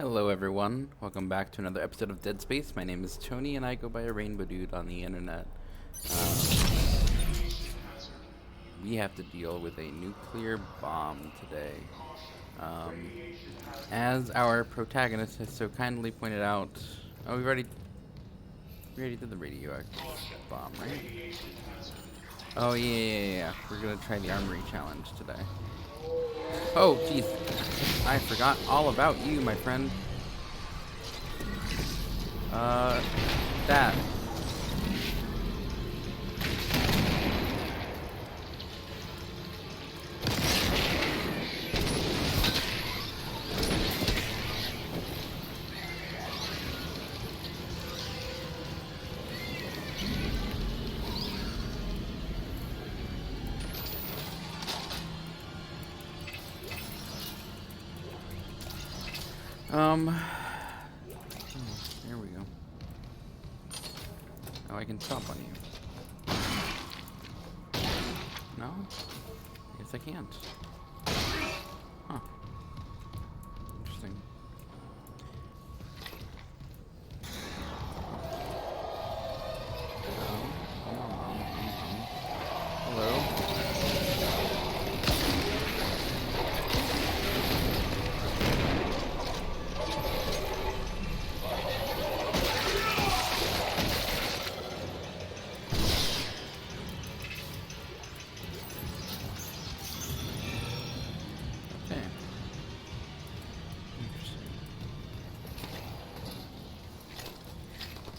Hello everyone, welcome back to another episode of Dead Space. My name is Tony and I go by a Rainbow Dude on the internet. We have to deal with a nuclear bomb today. As our protagonist has so kindly pointed out, we already did the radioactive bomb, right? Oh yeah. We're gonna try the armory challenge today. Oh jeez, I forgot all about you, my friend. That. Here we go. Oh, I can stomp on you. No? I guess I can't. Huh. Interesting. Hello?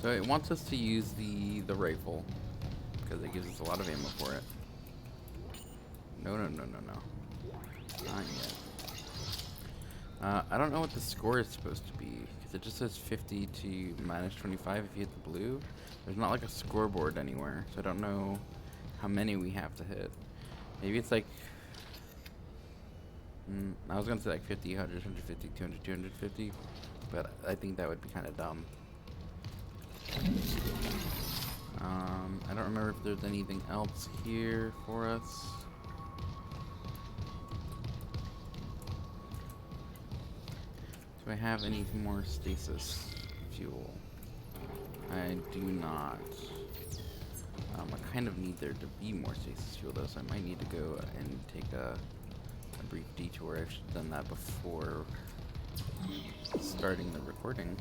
So it wants us to use the rifle because it gives us a lot of ammo for it. No. Not yet. I don't know what the score is supposed to be because it just says 50 to minus 25 if you hit the blue. There's not like a scoreboard anywhere, so I don't know how many we have to hit. Maybe it's like I was gonna say like 50, 100, 150, 200, 250, but I think that would be kind of dumb. I don't remember if there's anything else here for us. Do I have any more stasis fuel? I do not. I kind of need there to be more stasis fuel though, so I might need to go and take a brief detour. I should have done that before starting the recording.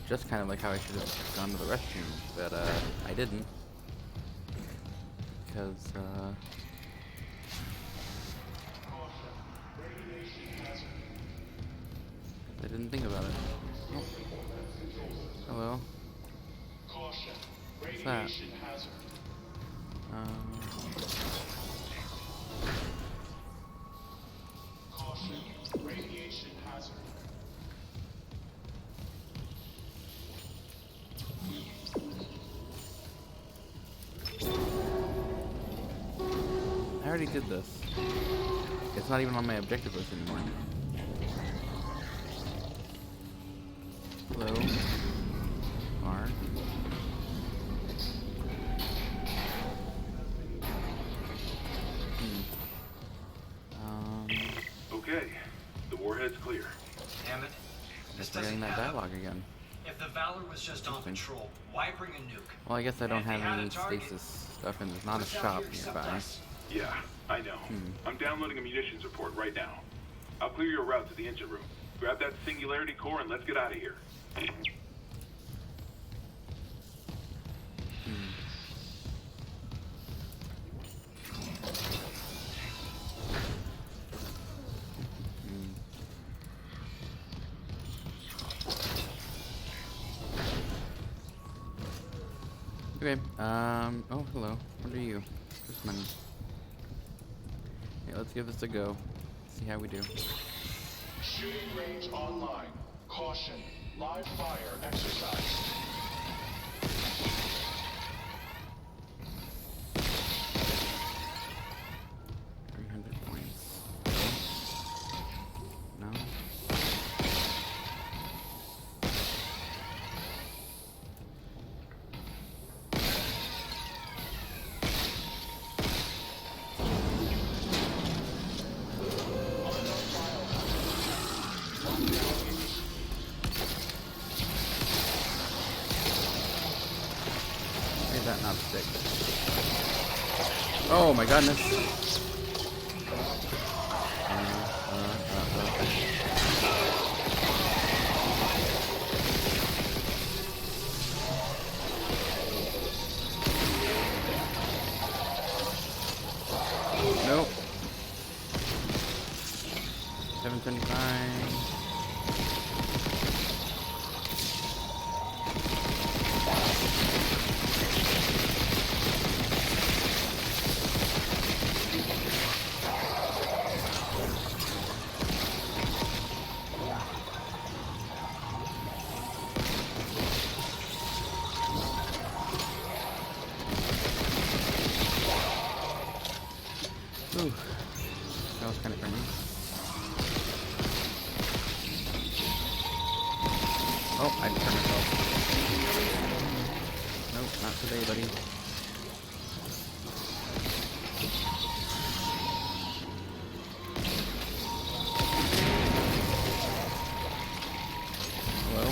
Just kind of like how I should have gone to the restroom, but I didn't. Because, I didn't think about it. Oh. Hello? What's that? Radiation hazard. I already did this. It's not even on my objective list anymore. Hello? Bar? Okay, the warhead's clear. Damn it. This Just getting that dialogue again. If the Valor was just on patrol, why bring a nuke? Well, I guess I don't And if have they had any a target, stasis stuff, and there's not a who's out shop here except nearby. us? Yeah, I know. I'm downloading a munitions report right now. I'll clear your route to the engine room. Grab that singularity core and let's get out of here. Okay, oh, hello. What are you? Just money. Okay, let's give this a go. See how we do. Shooting range online. Caution. Live fire exercise. 300 points. No? Why did that not stick? Oh my goodness. Nope. 775. Ooh, that was kind of funny. Oh, I just hurt myself. Nope, not today, buddy. Hello?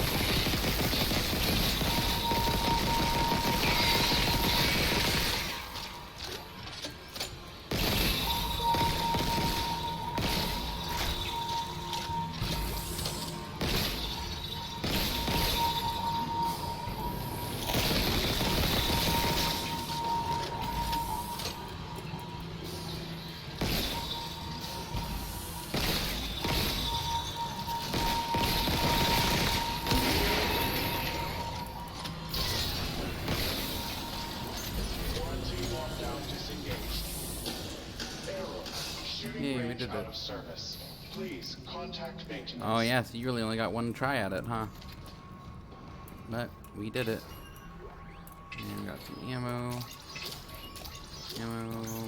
Yeah, we did that. Service. Please contact maintenance. Oh yeah, so you really only got one try at it, huh? But we did it. And we got some ammo.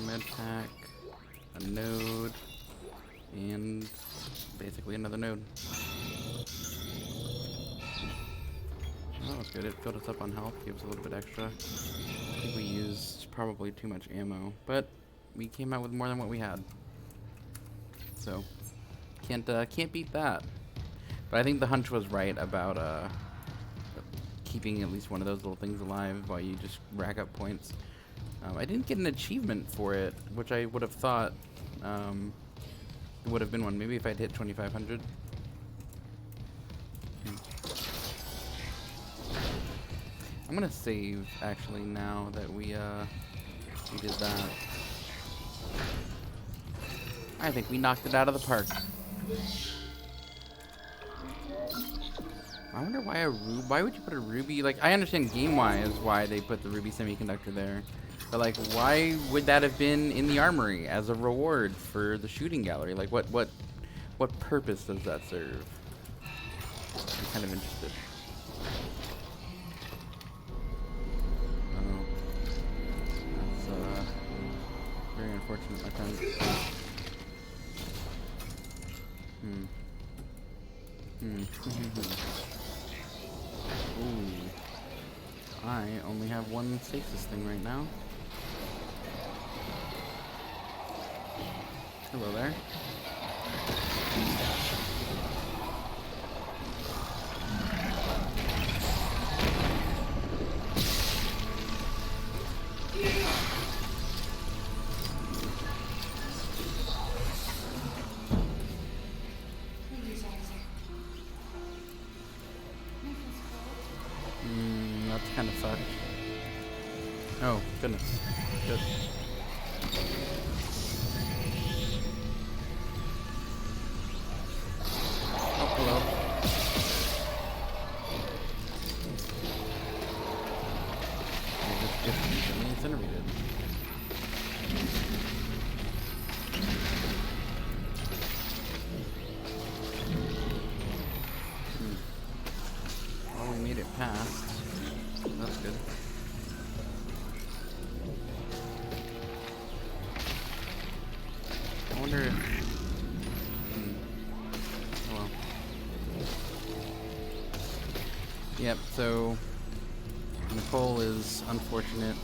Med pack, a node, and basically another node. Well, that was good. It filled us up on health, gave us a little bit extra. I think we used probably too much ammo, but we came out with more than what we had. So can't beat that. But I think the hunch was right about keeping at least one of those little things alive while you just rack up points. I didn't get an achievement for it, which I would have thought it would have been one. Maybe if I'd hit 2,500. I'm gonna save actually now that we did that. I think we knocked it out of the park. I wonder why why would you put a ruby? Like, I understand game-wise why they put the ruby semiconductor there, but like, why would that have been in the armory as a reward for the shooting gallery? Like, what purpose does that serve? I'm kind of interested. Oh, that's very unfortunate, my friend. Ooh. I only have one stasis thing right now. Hello there. That's kind of sucked. Oh, goodness. Good. Oh, hello. I just get instantly incinerated. Well, we made it past. That's good. I wonder if... Oh well. Yep, so... Nicole is unfortunately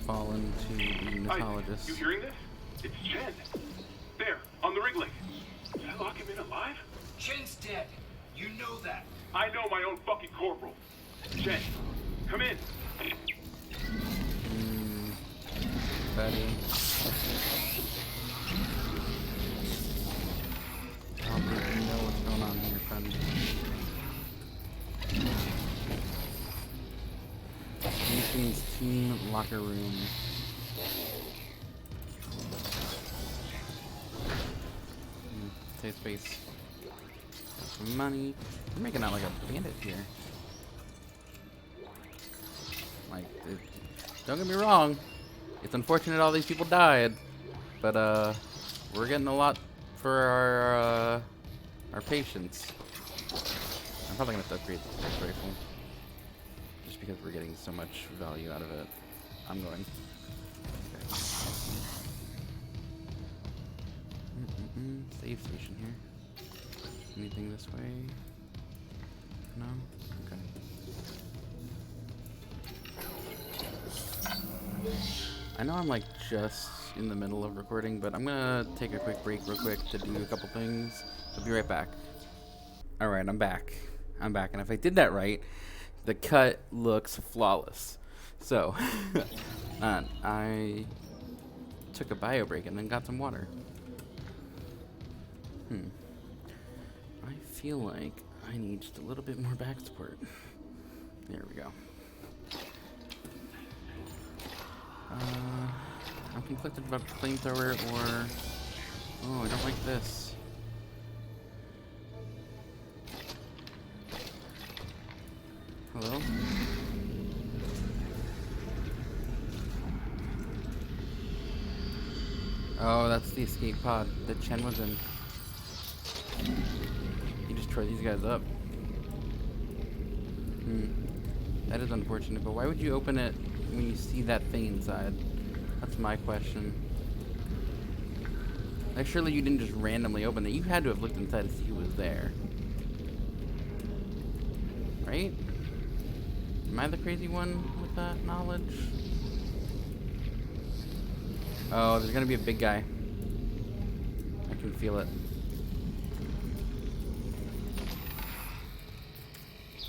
fallen to the mythologist. You hearing this? It's Chen. There, on the rig link. Did I lock him in alive? Chen's dead. You know that. I know my own fucking corporal. Chen, come in. Buddy. I don't think you know what's going on here, friend. Nathan's team locker room. Safe space. Got some money. We're making out like a bandit here. Like, don't get me wrong. It's unfortunate all these people died, but we're getting a lot for our patience. I'm probably gonna have to upgrade the first rifle, just because we're getting so much value out of it. I'm going. Okay. Save station here. Anything this way? No? Okay. I know I'm like just in the middle of recording, but I'm gonna take a quick break real quick to do a couple things. I'll be right back. Alright, I'm back. And if I did that right, the cut looks flawless. So, I took a bio break and then got some water. I feel like I need just a little bit more back support. There we go. I'm conflicted about the flamethrower or... Oh, I don't like this. Hello? Oh, that's the escape pod that Chen was in. He just tore these guys up. That is unfortunate, but why would you open it when you see that thing inside? That's my question. Like, surely you didn't just randomly open it. You had to have looked inside to see who was there. Right? Am I the crazy one with that knowledge? Oh, there's gonna be a big guy. I can feel it.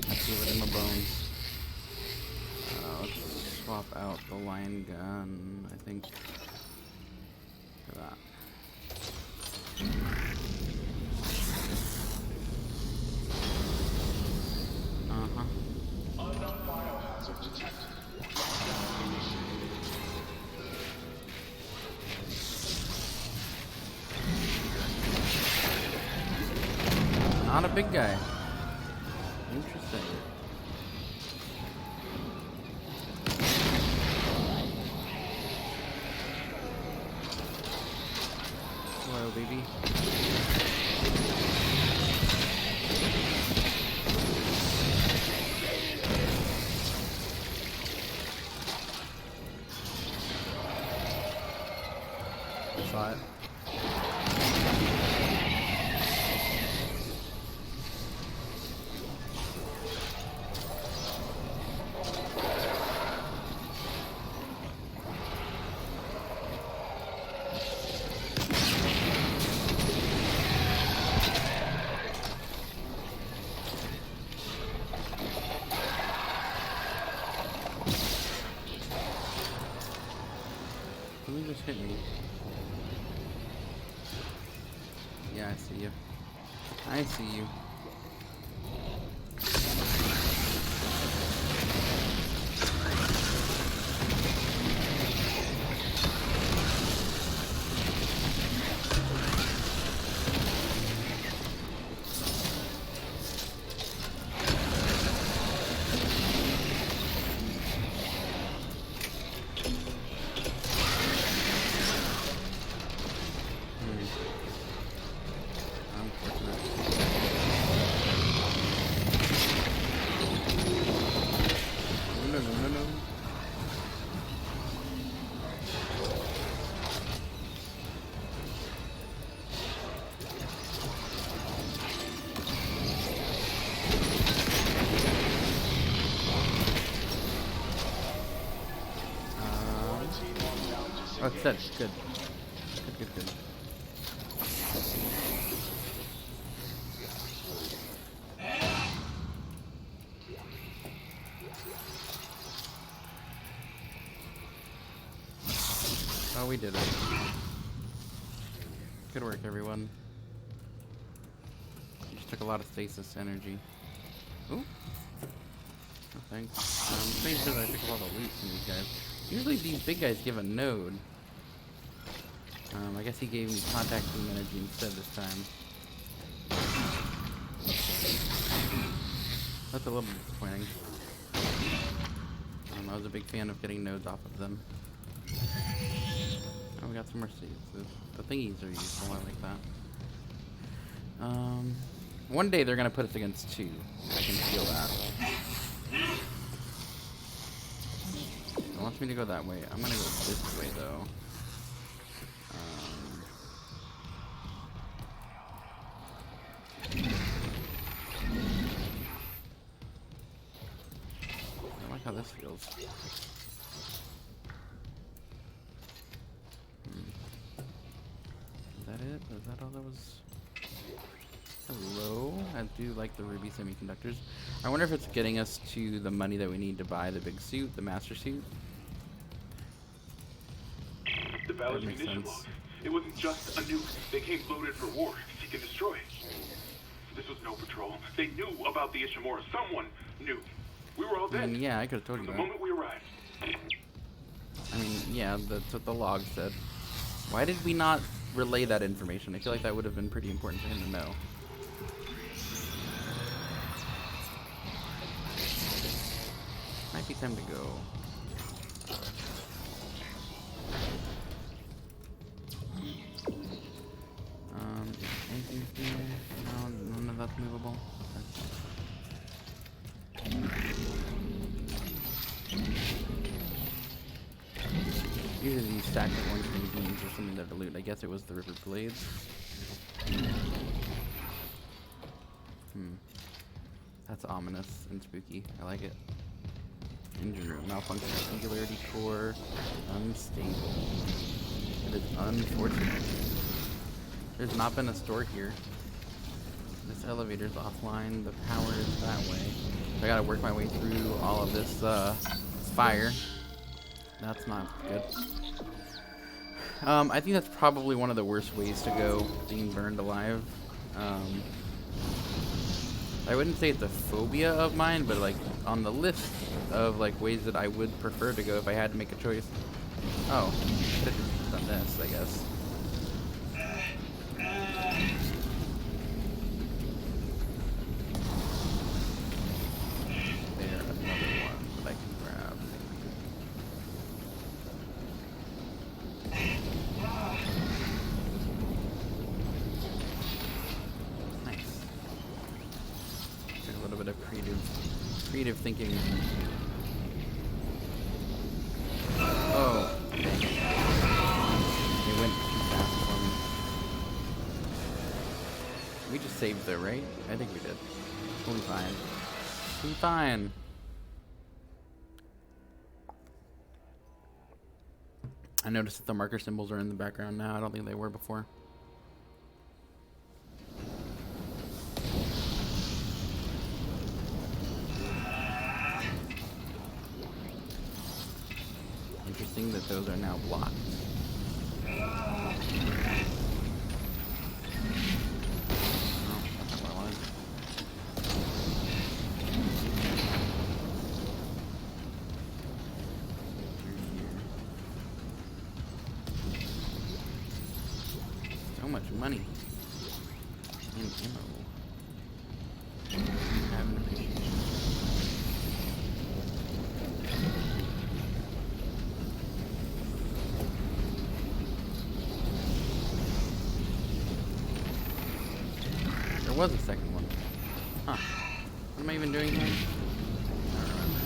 I feel it in my bones. Let's swap out the line gun, I think, for that. Unknown biohazard detected. Not a big guy. Interesting. Hello, baby. I saw it. Something just hit me. Yeah, I see you. I see you. Oh, it's dead. Good. Good. Oh, we did it. Good work, everyone. You just took a lot of stasis energy. Ooh. Oh, thanks. Just making sure that I pick up all the loot from these guys. Usually these big guys give a node. I guess he gave me contact beam energy instead this time. That's a little bit disappointing. I was a big fan of getting nodes off of them. Oh, we got some more seeds. The thingies are useful. I like that. One day they're gonna put us against two. I can feel that. It wants me to go that way. I'm gonna go this way though. I like how this feels. Is that it? Is that all that was? Hello? I do like the ruby semiconductors. I wonder if it's getting us to the money that we need to buy the big suit, the master suit. The Valor's munition logs. It wasn't just a nuke. They came loaded for war, seek and destroy. This was no patrol. They knew about the Ishimura. Someone knew. We were all dead. I mean, yeah, I could have told you From that. the moment we arrived. I mean, yeah, that's what the log said. Why did we not relay that information? I feel like that would have been pretty important for him to know. Might be time to go. Anything here? No, none of that's movable. Usually these stacks of orange beans or something there to loot. I guess it was the river blades. That's ominous and spooky. I like it. Engine room. Malfunction. Singularity core. Unstable. It is unfortunate. There's not been a store here. This elevator's offline. The power is that way. So I gotta work my way through all of this fire. That's not good. I think that's probably one of the worst ways to go, being burned alive. I wouldn't say it's a phobia of mine, but like on the list of like ways that I would prefer to go if I had to make a choice. Oh, could have just done this, I guess. There, another one that I can grab. Nice. Took a little bit of creative thinking. Oh, dang it. It went too fast for me. We just saved though, right? I think we did. We'll be fine. We'll be fine. I noticed that the marker symbols are in the background now. I don't think they were before. Interesting that those are now blocked. Oh, that's not what I wanted. So much money and ammo. I have an appreciation. There was a second one. Huh. What am I even doing here? I don't remember.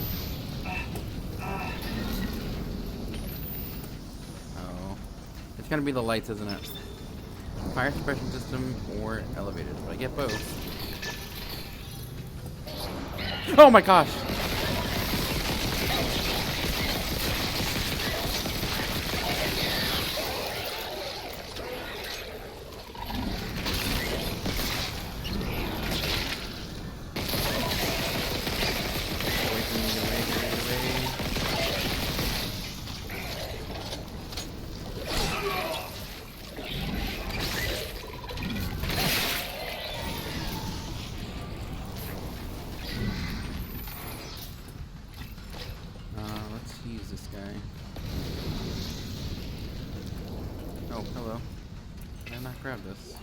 Oh. It's gonna be the lights, isn't it? Fire suppression system or elevators. But I get both. Oh my gosh! Away from me, away. grab this.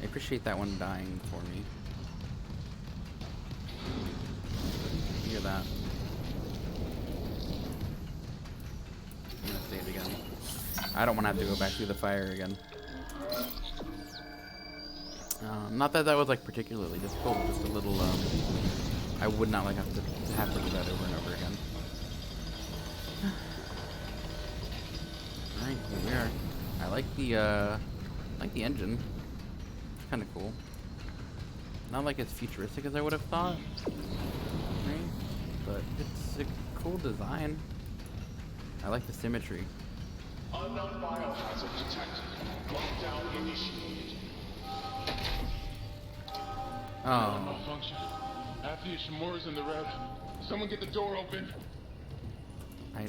I appreciate that one dying for me. Hear that. I'm gonna save again. I don't want to have to go back through the fire again. Not that that was like particularly difficult, just a little. I would not like have to do that over and over again. Alright, here we are. I like the engine. It's kind of cool. Not like as futuristic as I would have thought, right? But it's a cool design. I like the symmetry. Unknown biohazard detected. Lockdown initiated. Oh. Malfunction. Half the Ishimura's in the rev. Someone get the door open. I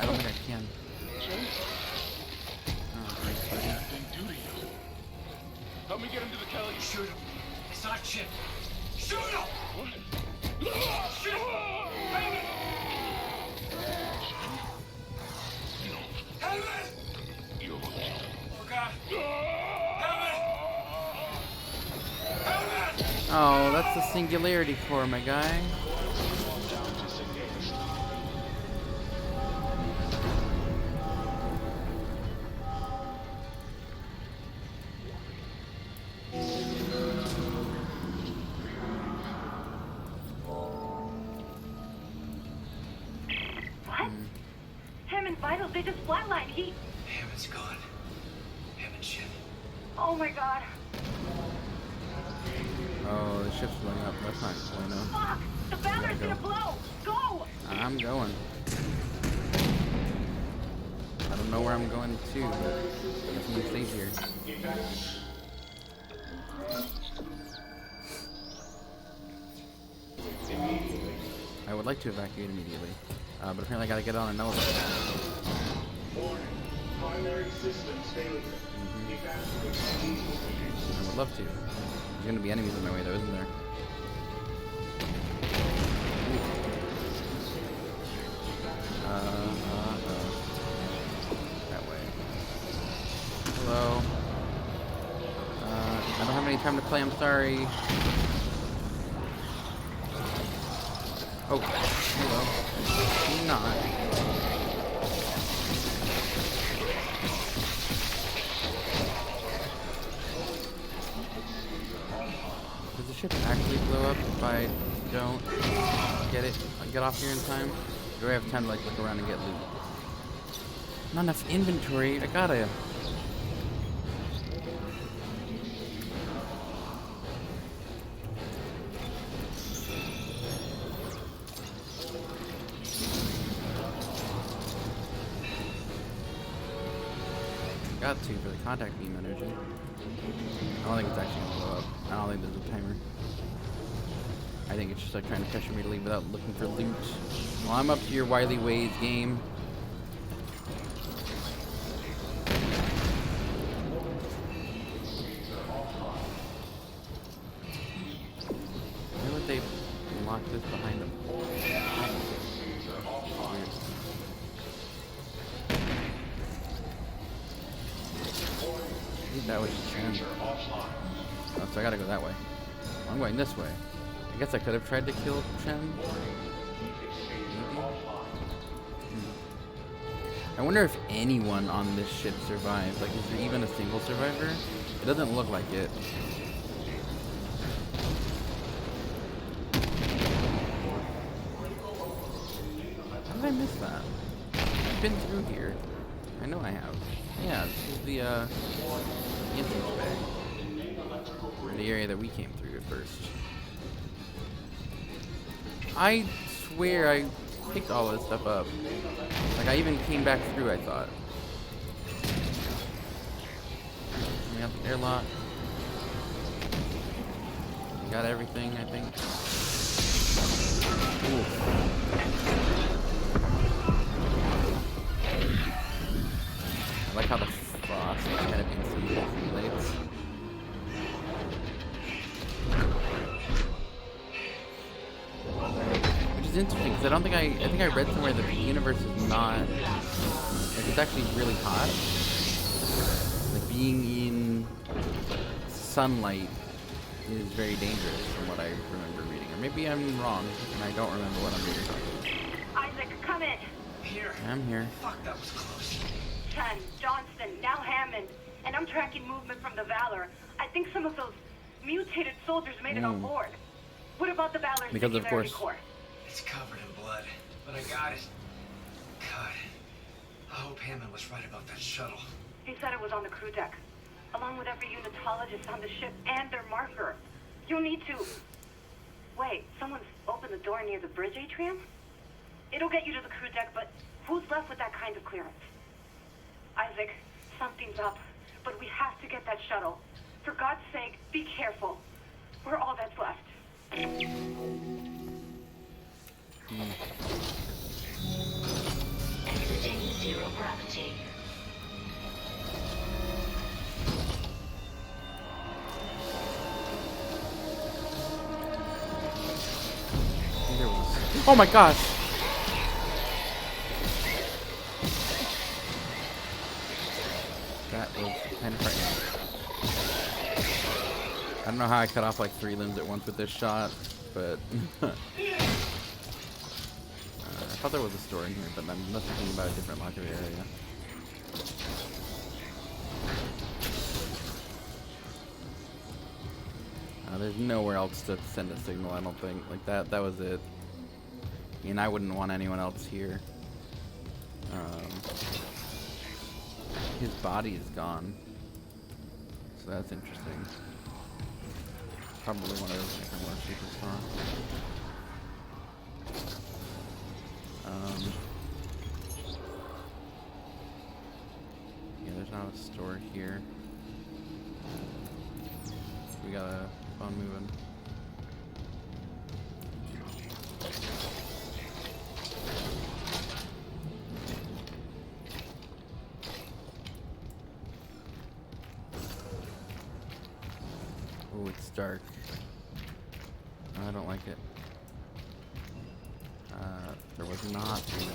don't think I can. Jay? Oh, thanks, What buddy. did that thing do to you? Help me get him to the Kelly. Shoot him. It's not Chip. Shoot him! What? Shoot him! Helmet! You. Oh, God. Helmet! Helmet! Oh, that's the singularity core, my guy. Lockdown disengaged. What? Hammond's vitals, they just flatlined. He... Hammond's gone. Hammond Chip. Oh my god. Oh, the ship's blowing up. That's not cool enough. Fuck! The battery's Go. gonna blow! Go! I'm going. I don't know where I'm going to, but I guess I'm gonna stay here. I would like to evacuate immediately, but apparently I gotta get on an elevator. Warning. Primary systems failure. I would love to. There's gonna be enemies in my way though, isn't there? That way. Hello. I don't have any time to play, I'm sorry. Oh, hello. Not. Does the ship actually blow up if I don't get off here in time? Do I have time to like look around and get loot? Not enough inventory. I gotta. Got to for the contact beam energy. I don't think it's actually gonna blow up. I don't think there's a timer. I think it's just like trying to pressure me to leave without looking for loot. Well, I'm up to your wily ways, game. Why would they lock this behind them? I think that was Chen. Oh, so I gotta go that way. I'm going this way. I guess I could have tried to kill Chen. Maybe? I wonder if anyone on this ship survived. Like, is there even a single survivor? It doesn't look like it. How did I miss that? I've been through here. I know I have. Yeah, this is the entrance bay. Or the area that we came through at first. I swear I picked all this stuff up. Like I even came back through, I thought. We got the airlock. We got everything, I think. Ooh. I like how the frost is kind of insulates. We is interesting because I think I read somewhere that the universe is not like it's actually really hot. Like being in sunlight is very dangerous from what I remember reading. Or maybe I'm wrong and I don't remember what I'm reading. Isaac, come in. Here. I'm here. Fuck, that was close. Chen, Johnston, now Hammond. And I'm tracking movement from the Valor. I think some of those mutated soldiers made it on board. What about the Valor's Because of singularity course. core? It's covered in blood, but I got it. God, I hope Hammond was right about that shuttle. He said it was on the crew deck, along with every unitologist on the ship and their marker. You'll need to... Wait, someone's opened the door near the bridge atrium? It'll get you to the crew deck, but who's left with that kind of clearance? Isaac, something's up, but we have to get that shuttle. For God's sake, be careful. We're all that's left. Exiting zero gravity. There was... Oh my gosh! That was kind of frightening. I don't know how I cut off like 3 limbs at once with this shot, but I thought there was a store in here, but I'm not thinking about a different locker area. There's nowhere else to send a signal, I don't think. Like that was it. I mean, I wouldn't want anyone else here. His body is gone, so that's interesting. Probably one of those make a more secret spawn. Yeah, there's not a store here. We gotta keep on moving. Oh, it's dark. I don't like it. There was not a store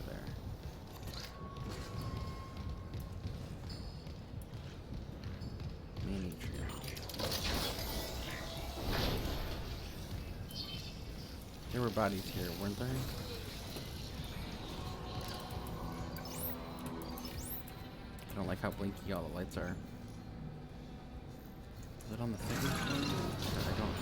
there. Mini tree. There were bodies here, weren't there? I don't like how blinky all the lights are. Is it on the second floor? I don't.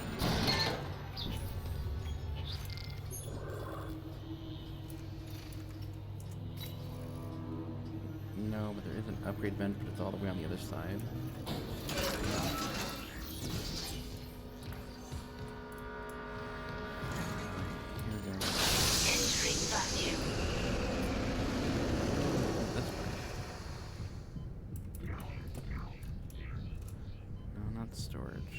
No, but there is an upgrade vent, but it's all the way on the other side. Here we go. Entering vacuum. That's fine. No, not storage.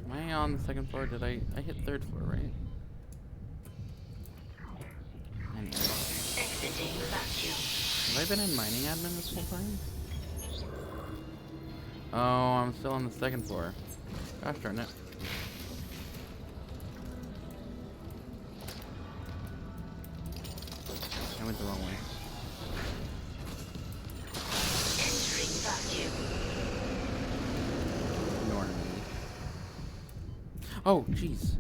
Am I on the second floor? Did I hit third floor, right? Anyway. Exiting vacuum. Have I been in mining admin this whole time? Oh, I'm still on the second floor. Gosh darn it. I went the wrong way. Entering vacuum. Ignore me. Oh, jeez.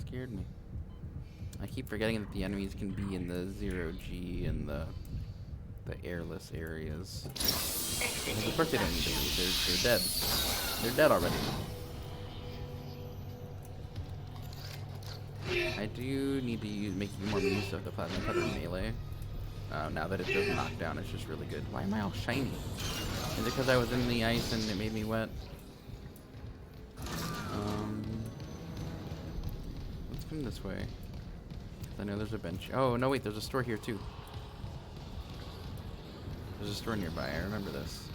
Scared me. I keep forgetting that the enemies can be in the 0G and the airless areas. Because of course they don't need to be. They're dead. They're dead already. I do need to make more use of the plasma cutter melee. Now that it does knock down, it's just really good. Why am I all shiny? Is it because I was in the ice and it made me wet? Let's come this way. I know there's a bench. Oh, no, wait, there's a store here, too. There's a store nearby, I remember this.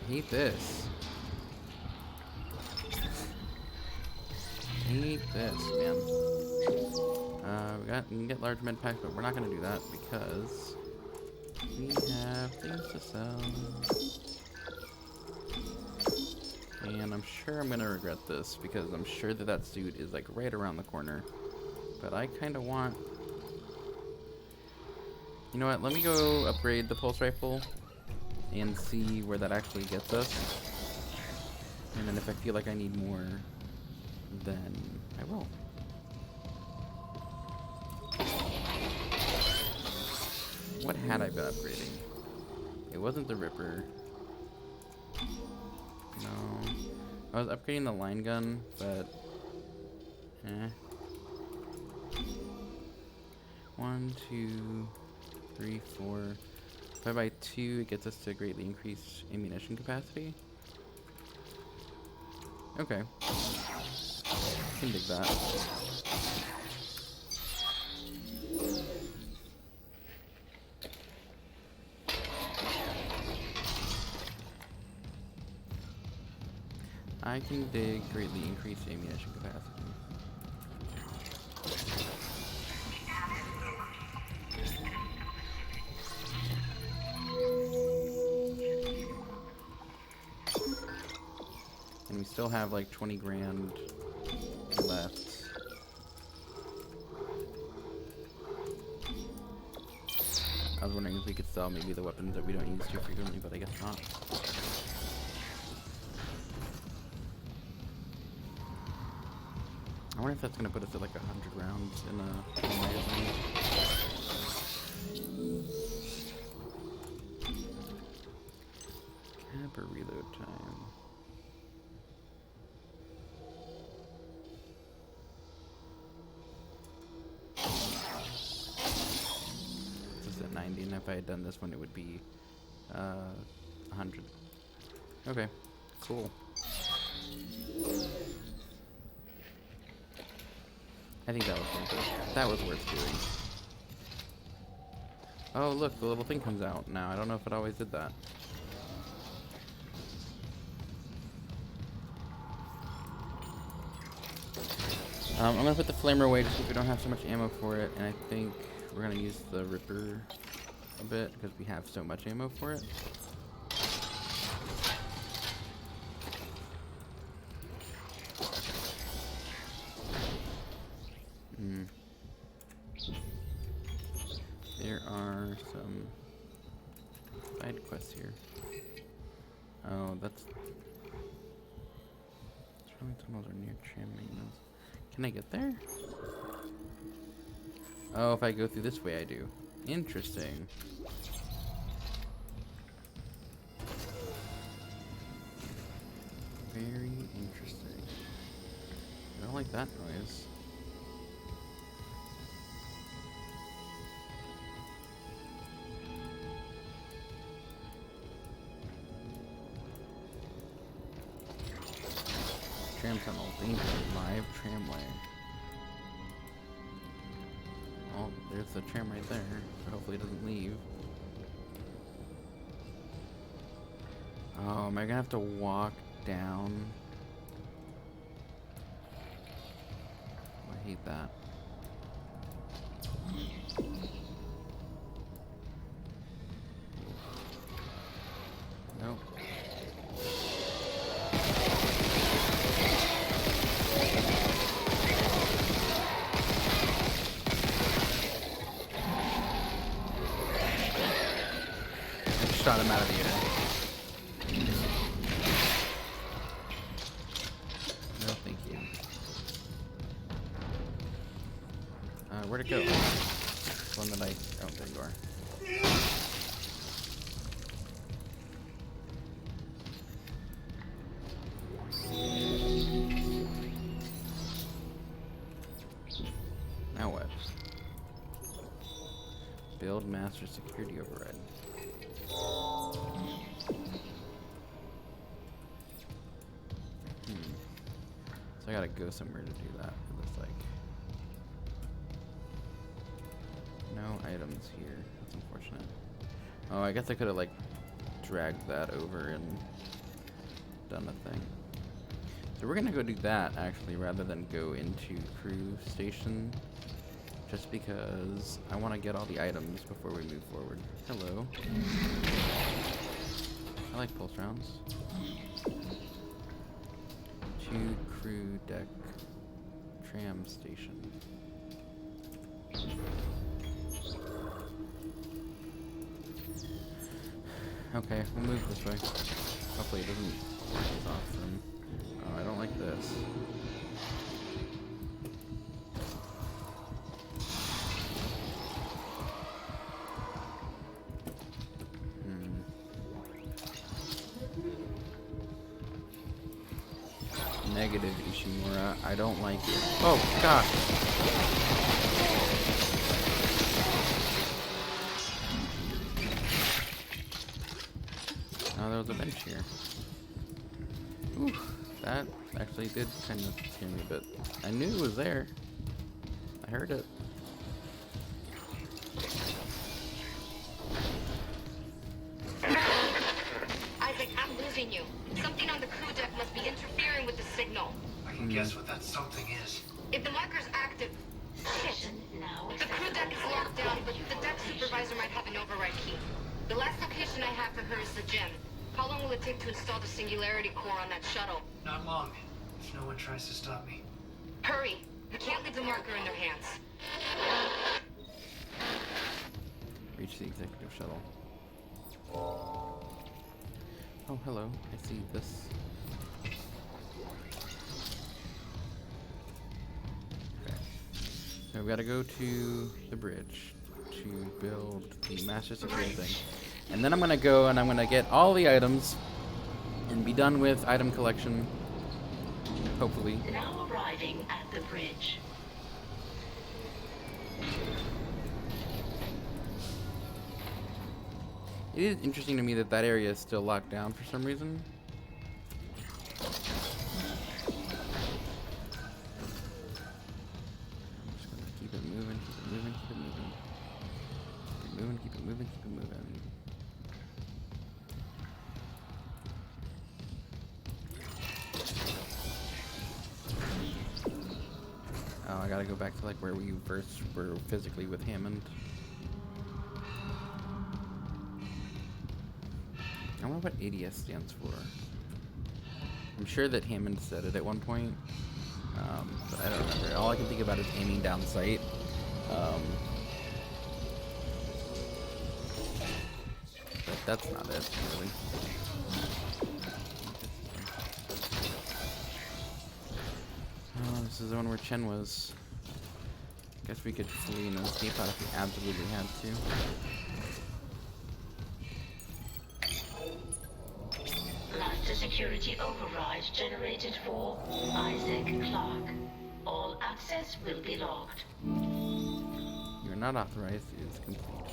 I hate this. I hate this, man. We can get large med packs, but we're not gonna do that because we have things to sell. And I'm sure I'm gonna regret this because I'm sure that that suit is like right around the corner. But I kind of want... You know what? Let me go upgrade the pulse rifle and see where that actually gets us. And then if I feel like I need more, then I will. What had I been upgrading? It wasn't the Ripper. No. I was upgrading the line gun, but... eh. 1, 2, 3, 4. If I buy 2, it gets us to greatly increase ammunition capacity. Okay. Can dig that. I can dig greatly increased ammunition capacity. And we still have like 20 grand left. I was wondering if we could sell maybe the weapons that we don't use too frequently, but I guess not. I wonder if that's gonna put us at like 100 rounds in a magazine. Cap or reload time. This is at 90, and if I had done this one, it would be 100. Okay, cool. I think that was worth it. That was worth doing. Oh, look, the little thing comes out now. I don't know if it always did that. I'm gonna put the flamer away just so we don't have so much ammo for it, and I think we're gonna use the Ripper a bit because we have so much ammo for it. There are some side quests here. Oh, that's... Traveling tunnels are near tram maintenance. Can I get there? Oh, if I go through this way, I do. Interesting. Very interesting. I don't like that noise. Tram tunnel, danger, live tramway. Oh, there's the tram right there, so hopefully it doesn't leave. Oh, am I gonna have to walk down? I hate that. Nope. Shot him out of the air. No, thank you. Where'd it go? This one that I... Oh, there you are. Now what? Build master security override. So I gotta go somewhere to do that, it looks like. No items here. That's unfortunate. Oh, I guess I could have, like, dragged that over and done a thing. So we're gonna go do that, actually, rather than go into crew station. just because I want to get all the items before we move forward. Hello. I like pulse rounds. 2 crew deck tram station. Okay, we'll move this way. Hopefully it doesn't force us off from... Oh, I don't like this. Negative Ishimura. I don't like it. Oh, God! Oh, there was a bench here. Ooh, that actually did kind of scare me a bit. I knew it was there. I heard it. Isaac, I'm losing you. Something on the crew deck must be interfering with the signal. I can guess what that something is. If the marker's active, Station now the crew deck is locked down, but the deck supervisor might have an override key. The last location I have for her is the gym. How long will it take to install the singularity core on that shuttle? Not long, if no one tries to stop me. Hurry! We can't leave the marker in their hands. Reach the executive shuttle. Oh, hello. I see this. Okay. So we've got to go to the bridge to build the master security thing. And then I'm going to go and I'm going to get all the items and be done with item collection. Hopefully. now arriving at the bridge. It is interesting to me that that area is still locked down for some reason. I'm just gonna keep it moving, keep it moving, keep it moving. Keep it moving, keep it moving, keep it moving. Oh, I gotta go back to like where we first were physically with Hammond. I wonder what ADS stands for. I'm sure that Hammond said it at one point, but I don't remember. All I can think about is aiming down sight. But that's not it, really. Oh, this is the one where Chen was. Guess we could flee and escape out if we absolutely had to. Master security override generated for Isaac Clarke. All access will be logged. You're not authorized. It is complete.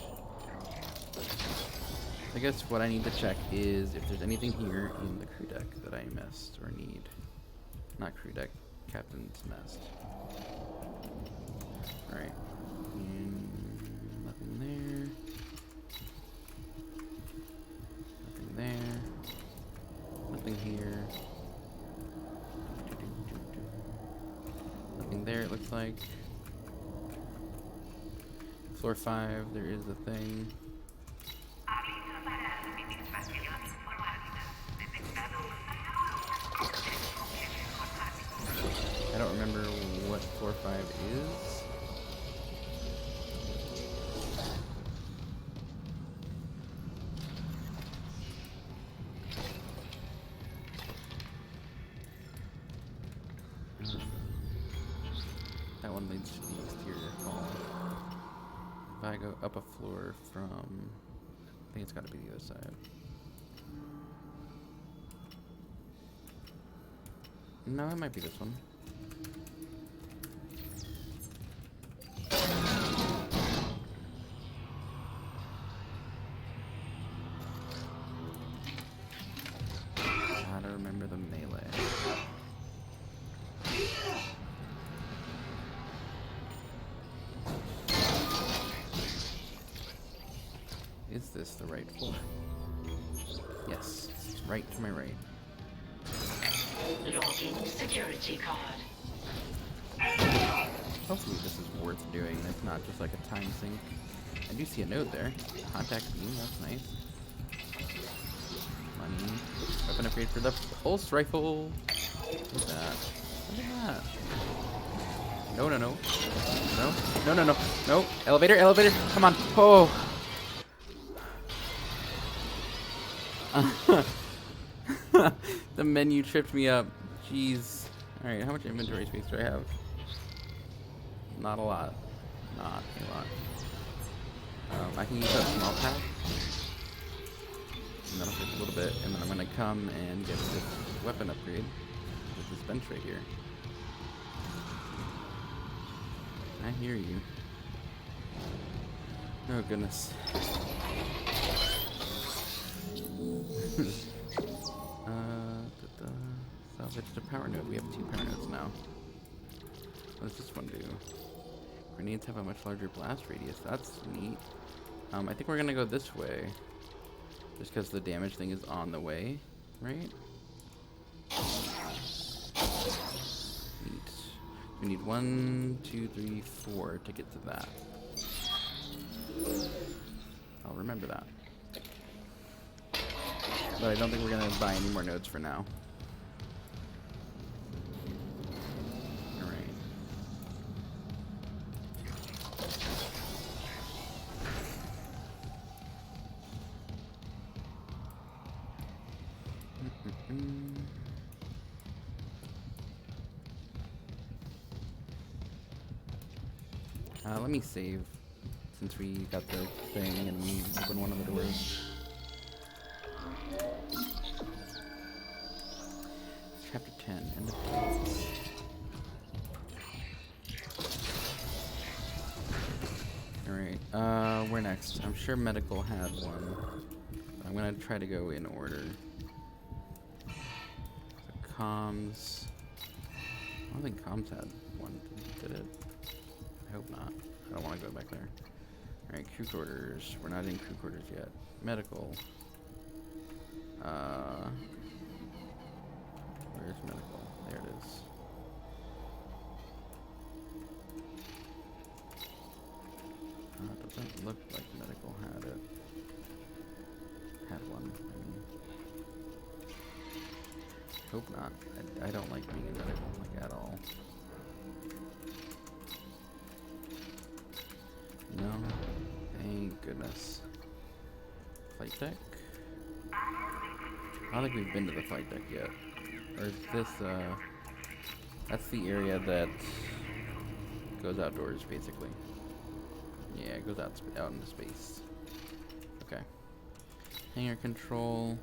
I guess what I need to check is if there's anything here in the crew deck that I missed or need. Not crew deck, captain's nest. Alright. Nothing there. Nothing there. Nothing here. Nothing there, it looks like. Floor 5, there is a thing. I don't remember what floor 5 is. That one leads to the exterior hall. If I go up a floor from... I think it's got to be the other side. No, it might be this one. Gotta remember the melee. Is this the right floor? Yes, it's right to my right. Logging security card. Hopefully this is worth doing. It's not just like a time sink. I do see a note there. Contact beam, that's nice. Money. Weapon upgrade for the pulse rifle. Look at that. Look at that. No, no, no. No, no, no, no. No. Elevator, elevator. Come on. Oh. The menu tripped me up. Jeez. Alright, how much inventory space do I have? Not a lot. Not a lot. I can use that small pack. And that'll take a little bit. And then I'm going to come and get this weapon upgrade with this bench right here. I hear you. Oh, goodness. Salvage the power node. We have 2 power nodes now. What does this one do? Grenades have a much larger blast radius. That's neat. I think we're gonna go this way. Just because the damage thing is on the way, right? Neat. We need 1, 2, 3, 4 to get to that. I'll remember that. But I don't think we're gonna buy any more nodes for now. Alright. Let me save, since we got the thing and we opened one of the doors. Chapter 10, end of Alright, where next? I'm sure medical had one. I'm gonna try to go in order. So comms. I don't think comms had one, did it? I hope not. I don't want to go back there. Alright, crew quarters. We're not in crew quarters yet. Medical. Where's medical? There it is. Doesn't look like medical had it. Had one. I mean, hope not. I don't like being in medical, like, at all. No. Thank goodness. Flight deck? I don't think we've been to the flight deck yet. Or is this, that's the area that goes outdoors, basically. Yeah, it goes out into space. Okay. Hangar control.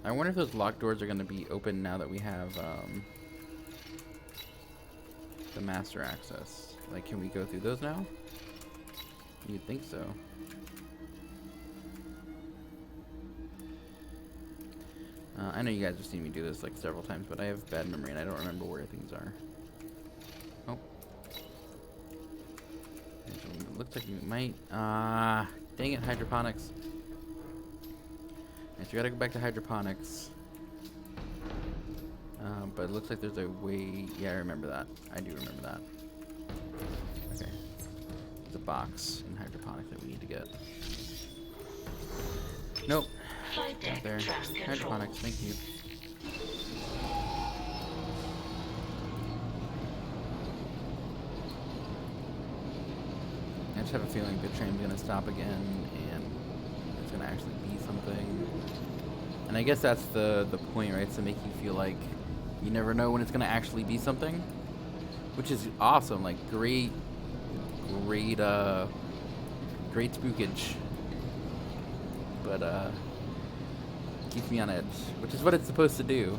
I wonder if those locked doors are going to be open now that we have, the master access. Like, can we go through those now? You'd think so. I know you guys have seen me do this like several times, but I have bad memory and I don't remember where things are. Oh. It looks like you might... dang it, hydroponics. Yes, you gotta go back to hydroponics. But it looks like there's a way... Yeah, I remember that. I do remember that. Okay. There's a box in hydroponics that we need to get. Nope. Not there. Hydroponics, thank you. I just have a feeling the train's gonna stop again and it's gonna actually be something. And I guess that's the point, right? It's to make you feel like you never know when it's gonna actually be something. Which is awesome, like great spookage. But keeps me on edge, which is what it's supposed to do,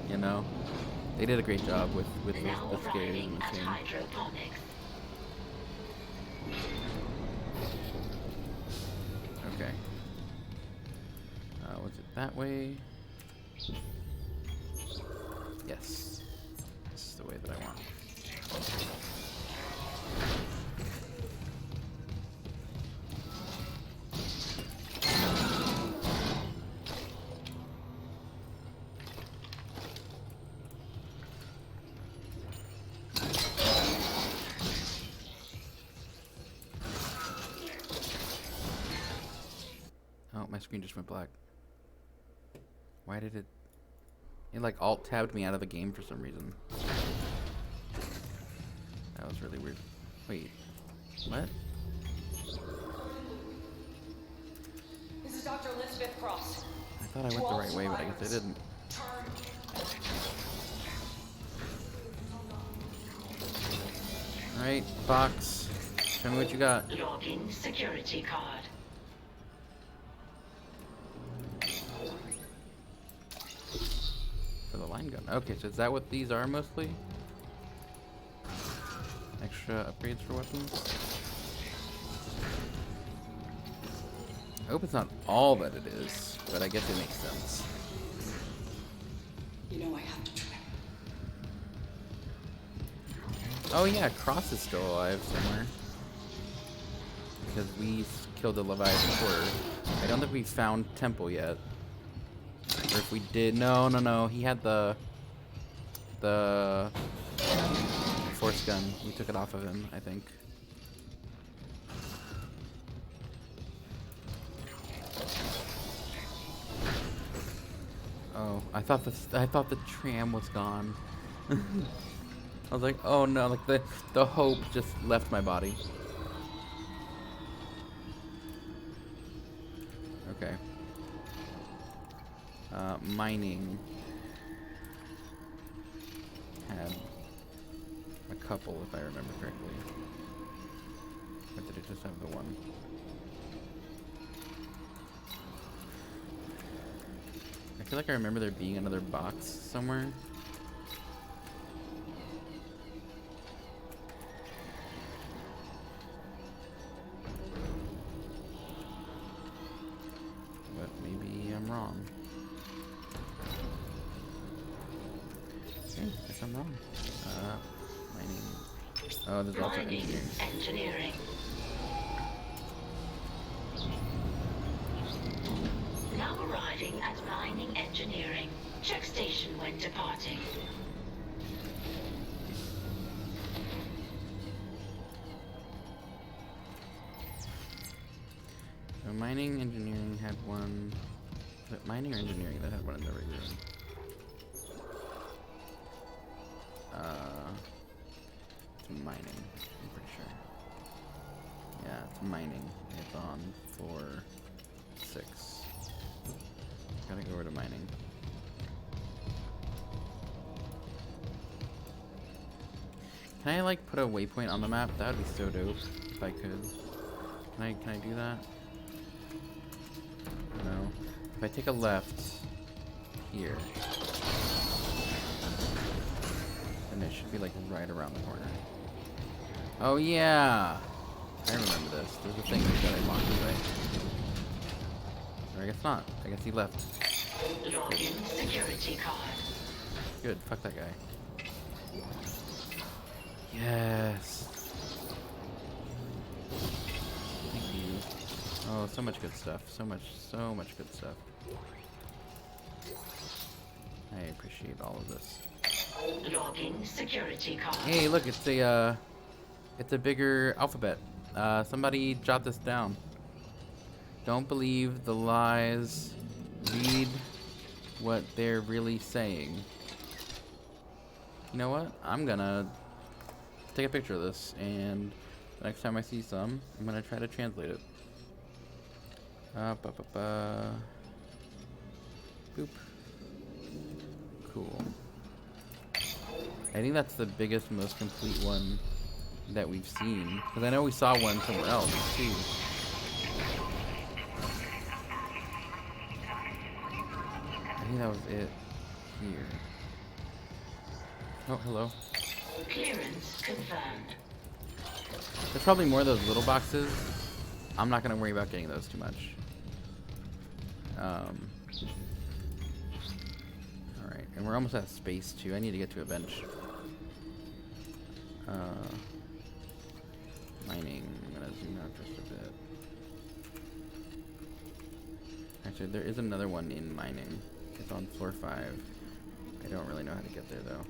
you know. They did a great job with the scares and the thing. Okay. Was it that way? Yes. This is the way that I want. screen just went black. Why did it... It like alt-tabbed me out of the game for some reason. That was really weird. Wait. What? This is Dr. Elizabeth Cross. I thought I went the right way, but I guess I didn't. Alright, box. Show me what you got. Logging security card. For the line gun. Okay, so is that what these are mostly? Extra upgrades for weapons? I hope it's not all that it is, but I guess it makes sense. You know I have to try. Oh yeah, Cross is still alive somewhere. Because we killed the Leviathan before. I don't think we found Temple yet. Or if we did, no. He had the force gun. We took it off of him, I think. Oh, I thought the tram was gone. I was like, oh no, like the hope just left my body. Okay. Mining had a couple, if I remember correctly. Or did it just have the one? I feel like I remember there being another box somewhere. But maybe I'm wrong. Okay, guess I'm wrong. Mining. Oh, there's also Mining engineering. Now arriving at mining engineering. Check station when departing. So mining engineering had one. Was it mining or engineering that had one in the rig room? It's mining, I'm pretty sure. Yeah, it's mining. It's on floor 6. Gotta go over to mining. Can I like put a waypoint on the map? That would be so dope if I could. Can I do that? No. If I take a left here, then it should be like right around the corner. Oh yeah! I remember this. There's a thing that I locked away. Or I guess not. I guess he left. Login security card. Good. Fuck that guy. Yes. Thank you. Oh, so much good stuff. So much good stuff. I appreciate all of this. Logging security card. Hey, look, it's a bigger alphabet. Somebody jot this down. Don't believe the lies. Read what they're really saying. You know what? I'm gonna take a picture of this, and the next time I see some, I'm gonna try to translate it. Boop. Cool. I think that's the biggest, most complete one that we've seen. Because I know we saw one somewhere else, too. I think that was it here. Oh, hello. Clearance confirmed. There's probably more of those little boxes. I'm not going to worry about getting those too much. Alright, and we're almost out of space, too. I need to get to a bench. Mining. I'm going to zoom out just a bit. Actually, there is another one in mining. It's on floor 5. I don't really know how to get there, though.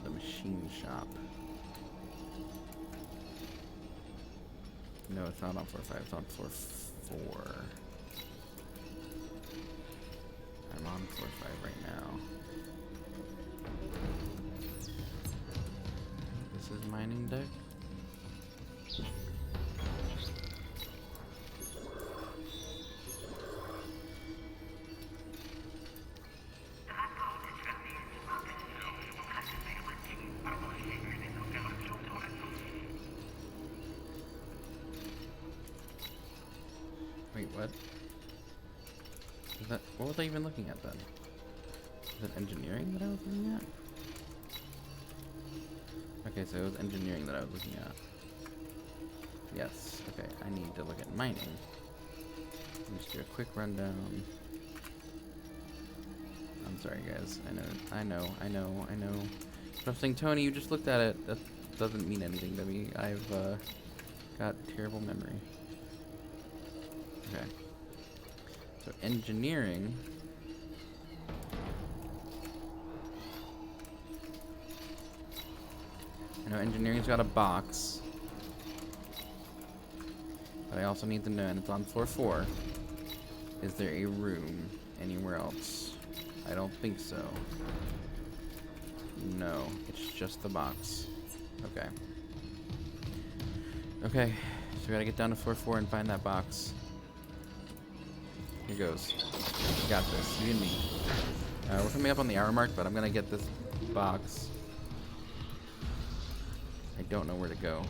The machine shop. No, it's not on floor 5. It's on floor 4. I'm on floor 5 right now. This is mining deck. Wait, what? Is that, what was I even looking at then? Is it engineering that I was looking at? Okay, so it was engineering that I was looking at. Yes, okay, I need to look at mining. Let me just do a quick rundown. I'm sorry guys, I know. But I'm saying, Tony, you just looked at it. That doesn't mean anything to me. I've got terrible memory. Okay. So engineering. I know engineering's got a box. But I also need to know, and it's on floor 4. Is there a room anywhere else? I don't think so. No, it's just the box. Okay. Okay, so we gotta get down to floor 4 and find that box. Here goes. We got this, you and me. We're coming up on the hour mark, but I'm gonna get this box. I don't know where to go.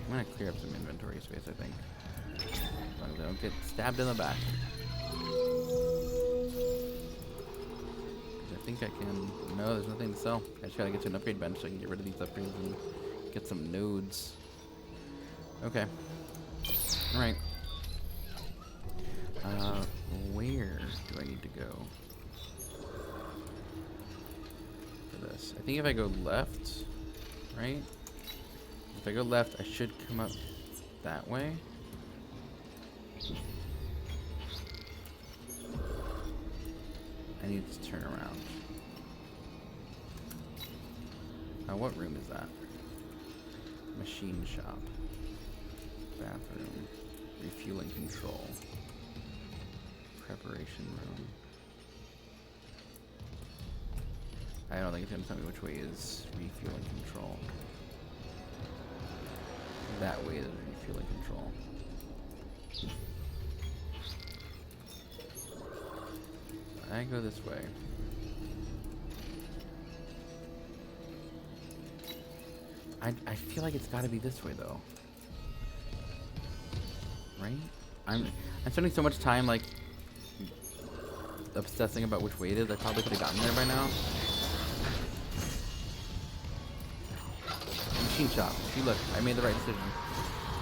I'm gonna clear up some inventory space, I think. As long as I don't get stabbed in the back. I think I can... No, there's nothing to sell. I just gotta get to an upgrade bench so I can get rid of these upgrades and get some nodes. Okay. Alright. Where do I need to go for this? I think if I go left, right? If I go left, I should come up that way. I need to turn around. What room is that? Machine shop. Bathroom. Refueling control. Preparation room. I don't think it's gonna tell me which way is refueling control. That way is refueling control. I go this way. I feel like it's gotta be this way though. Right? I'm spending so much time like obsessing about which way it is. I probably could have gotten there by now. Machine shop. See, look, I made the right decision.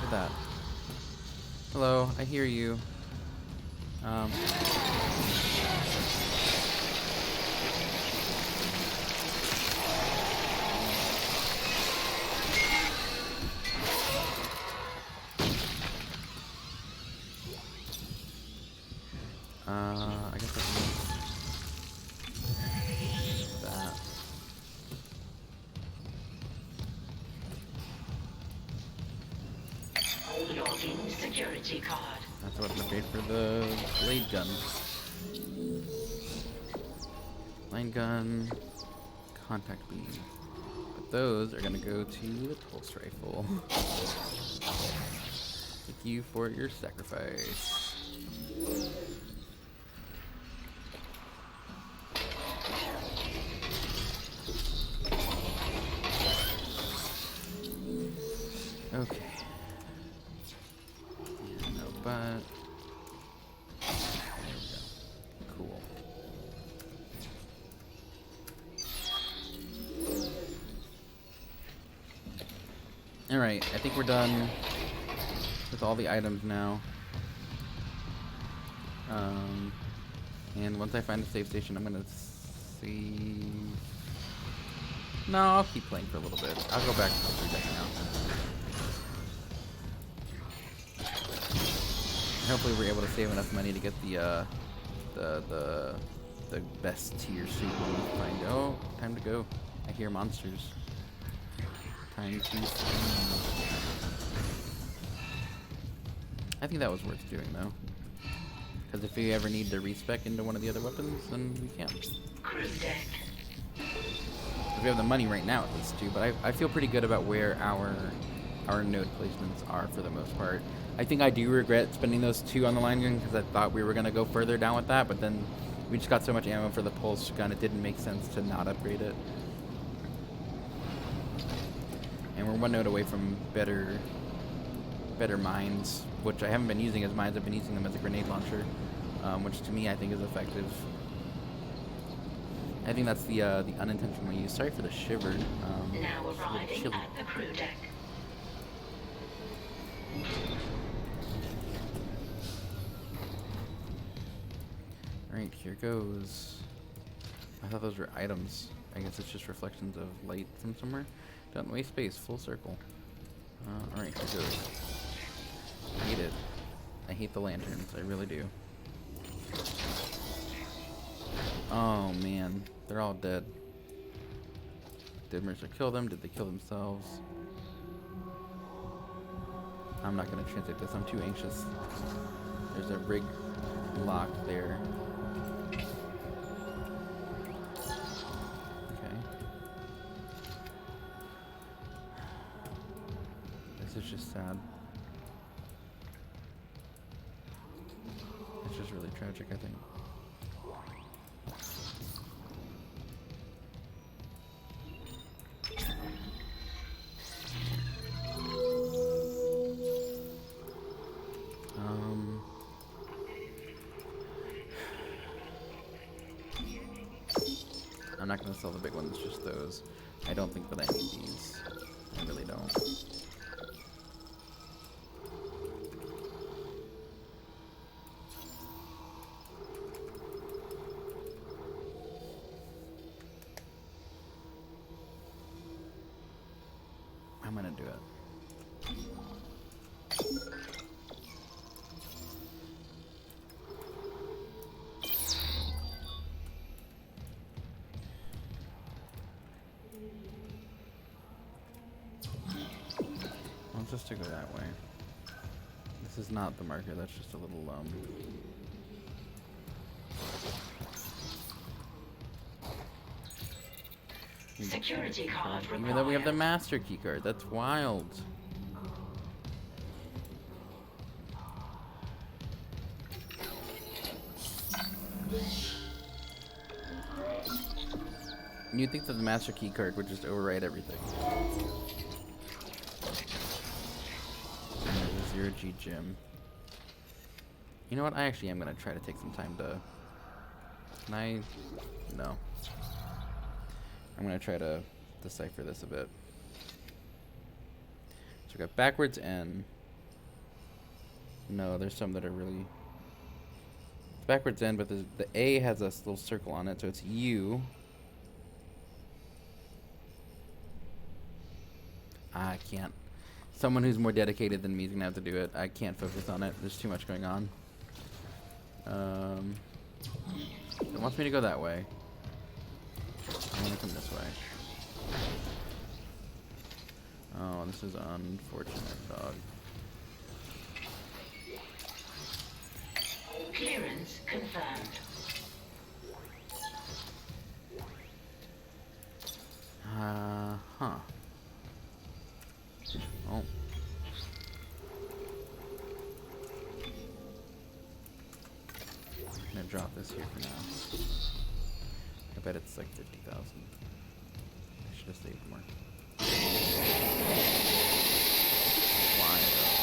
Look at that. Hello, I hear you. I guess that means that. Login security card. That's what I paid for the blade gun. Line gun, contact beam. But those are gonna go to the pulse rifle. Thank you for your sacrifice. Okay. Yeah, no, but there we go. Cool. All right, I think we're done with all the items now. And once I find a save station, I'm gonna see. No, I'll keep playing for a little bit. I'll go back to the deck now. Hopefully we're able to save enough money to get the best tier suit when we find. Oh, time to go. I hear monsters. Time to swim. I think that was worth doing though. Because if we ever need to respec into one of the other weapons, then we can. Crew deck. We have the money right now at least too, but I feel pretty good about where our node placements are for the most part. I think I do regret spending those 2 on the line gun because I thought we were going to go further down with that, but then we just got so much ammo for the pulse gun, it didn't make sense to not upgrade it. And we're 1 node away from better mines, which I haven't been using as mines, I've been using them as a grenade launcher, which to me I think is effective. I think that's the unintentional use. Sorry for the shiver. Now arriving at the crew deck. Alright, here goes. I thought those were items. I guess it's just reflections of light from somewhere. Don't waste space, full circle. Alright, here goes. I hate it. I hate the lanterns, I really do. Oh man, they're all dead. Did Mercer kill them? Did they kill themselves? I'm not gonna translate this, I'm too anxious. There's a rig lock there. Okay. This is just sad. It's just really tragic, I think. I'm not going to sell the big ones, just those. I don't think that I need these. I really don't. I'm going to do it. Just to go that way. This is not the marker, that's just a little Security card required. even though we have the master key card, that's wild. You'd think that the master key card would just override everything. Zero G gym. You know what? I actually am gonna try to take some time to. Can I? No. I'm gonna try to decipher this a bit. So we got backwards N. No, there's some that are really. It's backwards N, but the A has a little circle on it, so it's U. I can't. Someone who's more dedicated than me is gonna have to do it. I can't focus on it. There's too much going on. It wants me to go that way. I'm gonna come this way. Oh, this is unfortunate, dog. Clearance confirmed. Huh. Oh. I'm gonna drop this here for now. I bet it's like 50,000. I should have saved more. Why though?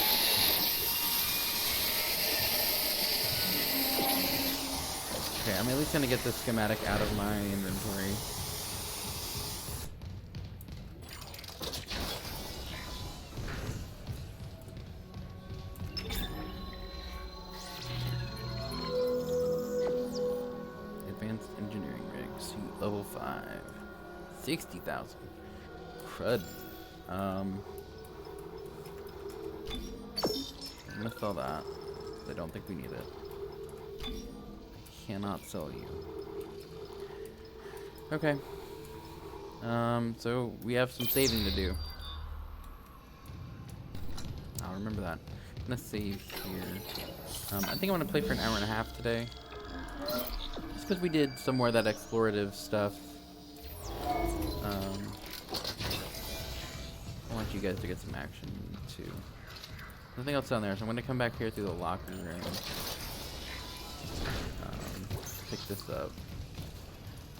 Okay, I'm at least gonna get this schematic out of my inventory. Level 5. 60,000. Crud. I'm gonna sell that. I don't think we need it. I cannot sell you. Okay. So we have some saving to do. I'll remember that. gonna save here. I think I'm gonna play for an hour and a half today. Just because we did some more of that explorative stuff. I want you guys to get some action too. Nothing else down there, so I'm gonna come back here through the locker room. Pick this up.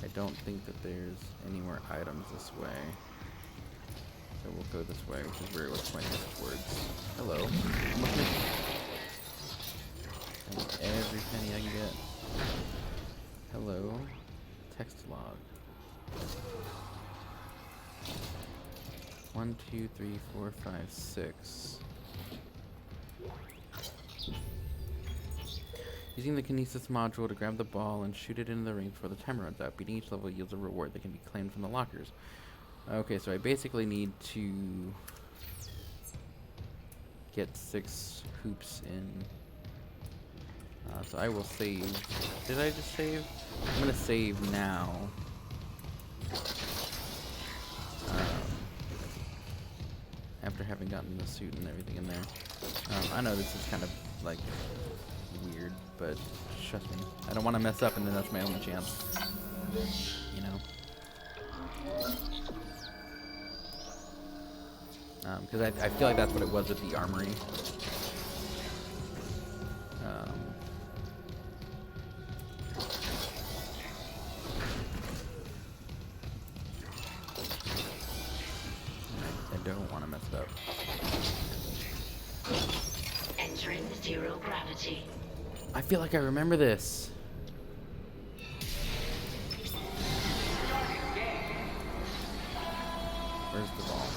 I don't think that there's any more items this way. So we'll go this way, which is where it was pointing us towards. Hello. Almost missed. I need every penny I can get. Hello. Text log. 1, 2, 3, 4, 5, 6. Using the kinesis module to grab the ball and shoot it into the ring before the timer runs out. Beating each level yields a reward that can be claimed from the lockers. Okay, so I basically need to get 6 hoops in. So I will save. Did I just save? I'm gonna save now. After having gotten the suit and everything in there. I know this is kind of like weird, but trust me, I don't want to mess up, and then that's my only chance. You know. Because I feel like that's what it was with the armory. I don't want to mess it up. Entering zero gravity. I feel like I remember this. Where's the ball?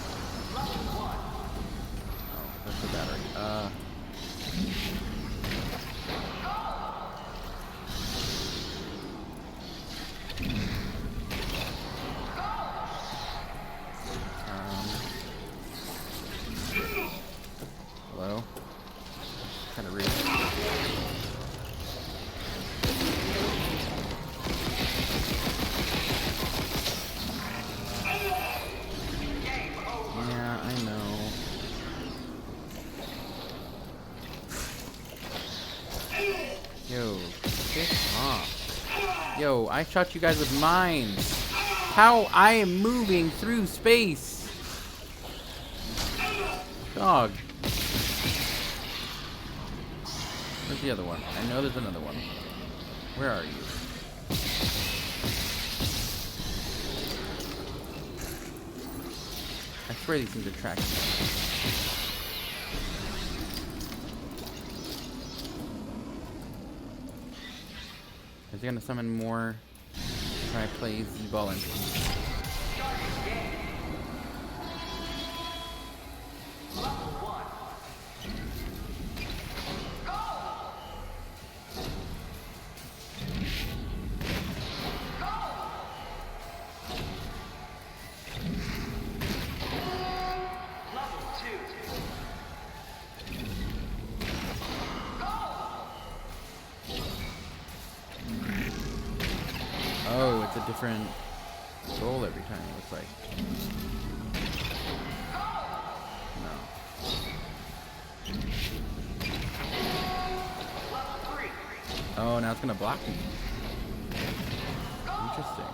Oh, that's the battery. Hello? Kind of rude. Yeah, I know. Yo, get off. Yo, I shot you guys with mines. How I am moving through space. Dog. Where's the other one? I know there's another one. Where are you? I swear these things are tracking me. Is he gonna summon more? Try to play Z-ball and oh, it's a different goal every time, it looks like. No. Oh, now it's gonna block me. Interesting.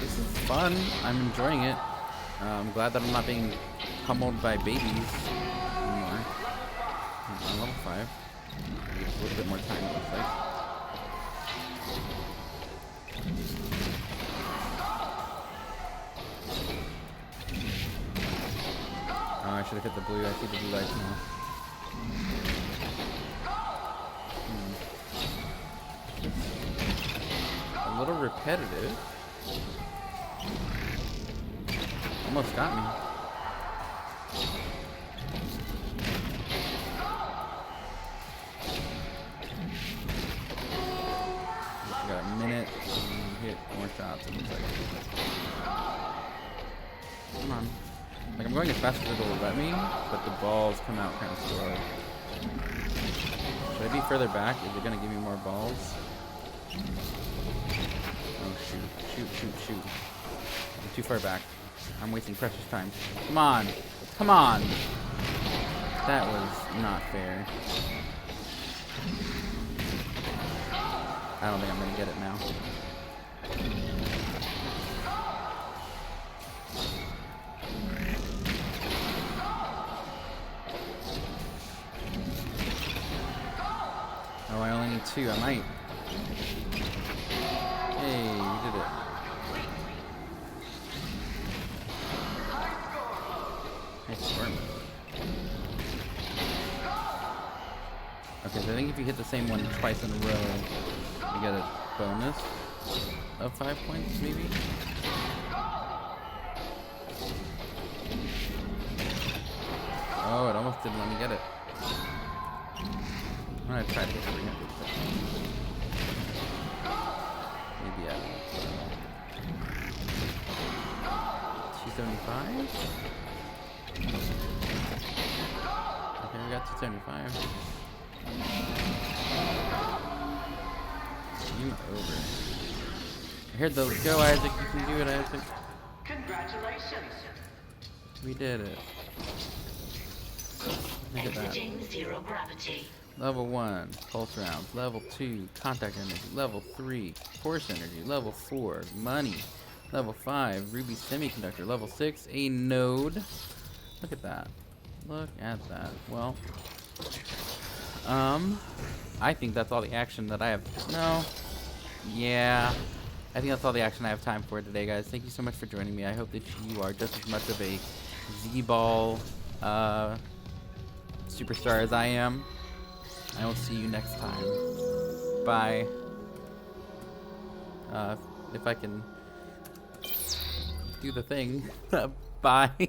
This is fun. I'm enjoying it. I'm glad that I'm not being pummeled by babies anymore. I'm on level 5. Give us a little bit more time, it looks like. Oh, I should have hit the blue. I see the blue lights now. A little repetitive. Almost got me. I got a minute to hit more shots. It looks like. Come on. Like, I'm going as fast as it'll let me, but the balls come out kind of slow. Should I be further back? Is it going to give me more balls? Oh, shoot. Shoot. I'm too far back. I'm wasting precious time. Come on. Come on. That was not fair. I don't think I'm going to get it now. Oh, I only need 2. I might. Hey, we did it. Nice score mode. Okay, so I think if you hit the same one twice in a row, you get a bonus of 5 points, maybe? Oh, it almost didn't let me get it. I'm gonna try to get 300. Maybe I don't. 275? Okay, we got 275. Game over. I heard those. Go, Isaac. You can do it, Isaac. Congratulations. We did it. Look at that. Exiting zero gravity. Level 1, pulse rounds. Level 2, contact energy. Level 3, force energy. Level 4, money. Level 5, ruby semiconductor. Level 6, a node. Look at that. Look at that. Well, I think that's all the action that I have. No. Yeah. I think that's all the action I have time for today, guys. Thank you so much for joining me. I hope that you are just as much of a Z-ball superstar as I am. I will see you next time. Bye. If I can do the thing. Bye.